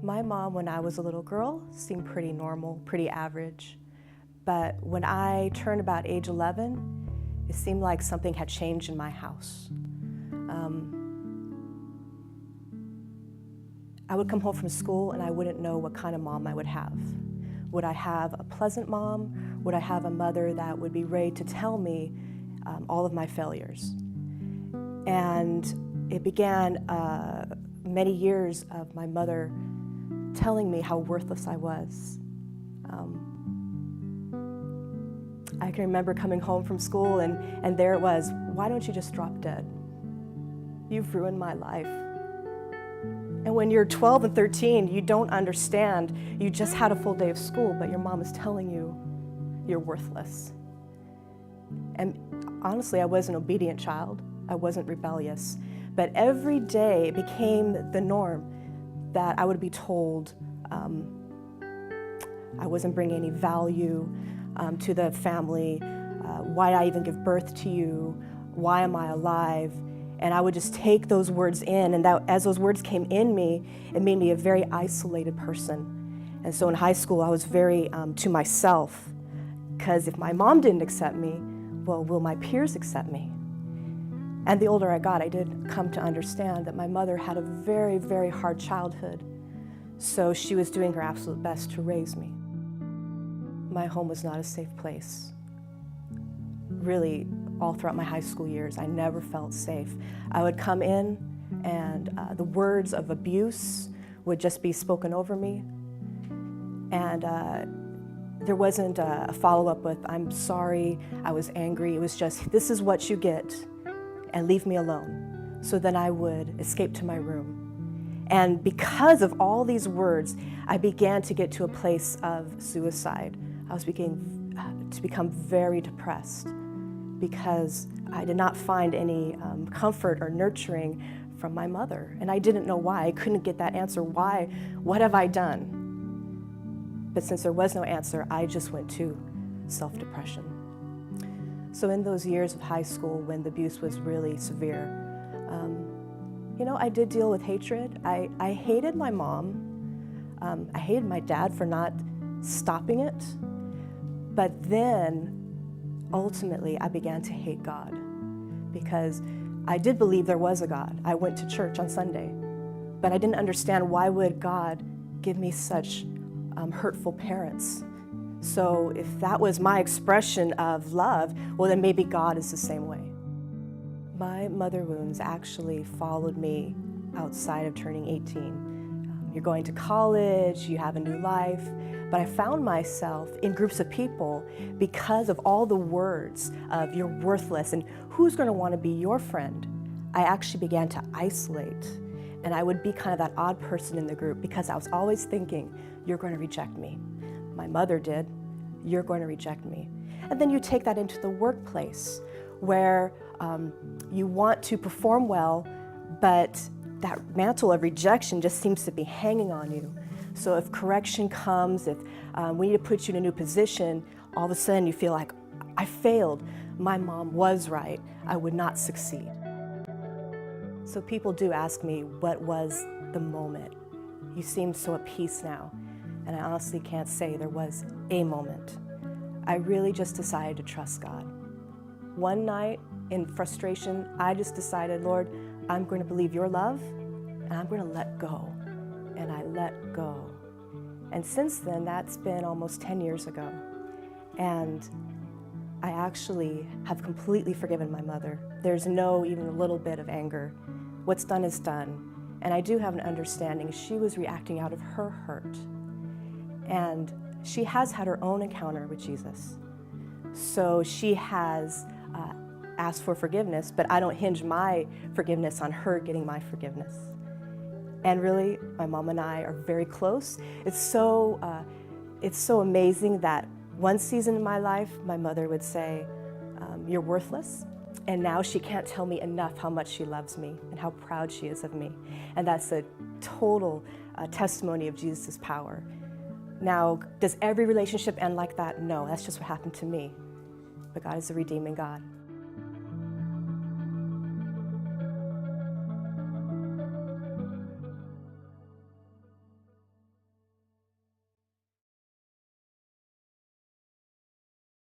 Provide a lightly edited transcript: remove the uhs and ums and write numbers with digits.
My mom, when I was a little girl, seemed pretty normal, pretty average. But when I turned about age 11, it seemed like something had changed in my house. I would come home from school and I wouldn't know what kind of mom I would have. Would I have a pleasant mom? Would I have a mother that would be ready to tell me all of my failures? And it began many years of my mother telling me how worthless I was. I can remember coming home from school and there it was, why don't you just drop dead? You've ruined my life. And when you're 12 and 13, you don't understand. You just had a full day of school, but your mom is telling you you're worthless. And honestly, I was an obedient child. I wasn't rebellious. But every day it became the norm that I would be told I wasn't bringing any value to the family. Why did I even give birth to you? Why am I alive? And I would just take those words in, and as those words came in me, it made me a very isolated person. And so in high school, I was very to myself, because if my mom didn't accept me, well, will my peers accept me? And the older I got, I did come to understand that my mother had a very, very hard childhood. So she was doing her absolute best to raise me. My home was not a safe place. Really, all throughout my high school years, I never felt safe. I would come in and the words of abuse would just be spoken over me. And there wasn't a follow-up with, I'm sorry, I was angry. It was just, this is what you get, and leave me alone. So then I would escape to my room. And because of all these words, I began to get to a place of suicide. I was beginning to become very depressed because I did not find any comfort or nurturing from my mother. And I didn't know why. I couldn't get that answer. Why? What have I done? But since there was no answer, I just went to self-depression. So in those years of high school when the abuse was really severe, I did deal with hatred. I hated my mom. I hated my dad for not stopping it. But then, ultimately, I began to hate God because I did believe there was a God. I went to church on Sunday, but I didn't understand why would God give me such hurtful parents. So if that was my expression of love, well, then maybe God is the same way. My mother wounds actually followed me outside of turning 18. You're going to college, you have a new life, but I found myself in groups of people because of all the words of you're worthless and who's going to want to be your friend. I actually began to isolate, and I would be kind of that odd person in the group because I was always thinking, you're going to reject me. My mother did, you're going to reject me. And then you take that into the workplace where you want to perform well, but that mantle of rejection just seems to be hanging on you. So if correction comes, if we need to put you in a new position, all of a sudden you feel like, I failed. My mom was right. I would not succeed. So people do ask me, what was the moment? You seem so at peace now. And I honestly can't say there was a moment. I really just decided to trust God. One night in frustration, I just decided, Lord, I'm going to believe your love and I'm going to let go. And I let go. And since then, that's been almost 10 years ago. And I actually have completely forgiven my mother. There's no even a little bit of anger. What's done is done. And I do have an understanding she was reacting out of her hurt. And she has had her own encounter with Jesus. So she has asked for forgiveness, but I don't hinge my forgiveness on her getting my forgiveness. And really, my mom and I are very close. It's so amazing that one season in my life, my mother would say, you're worthless. And now she can't tell me enough how much she loves me and how proud she is of me. And that's a total testimony of Jesus' power. Now, does every relationship end like that? No, that's just what happened to me. But God is a redeeming God.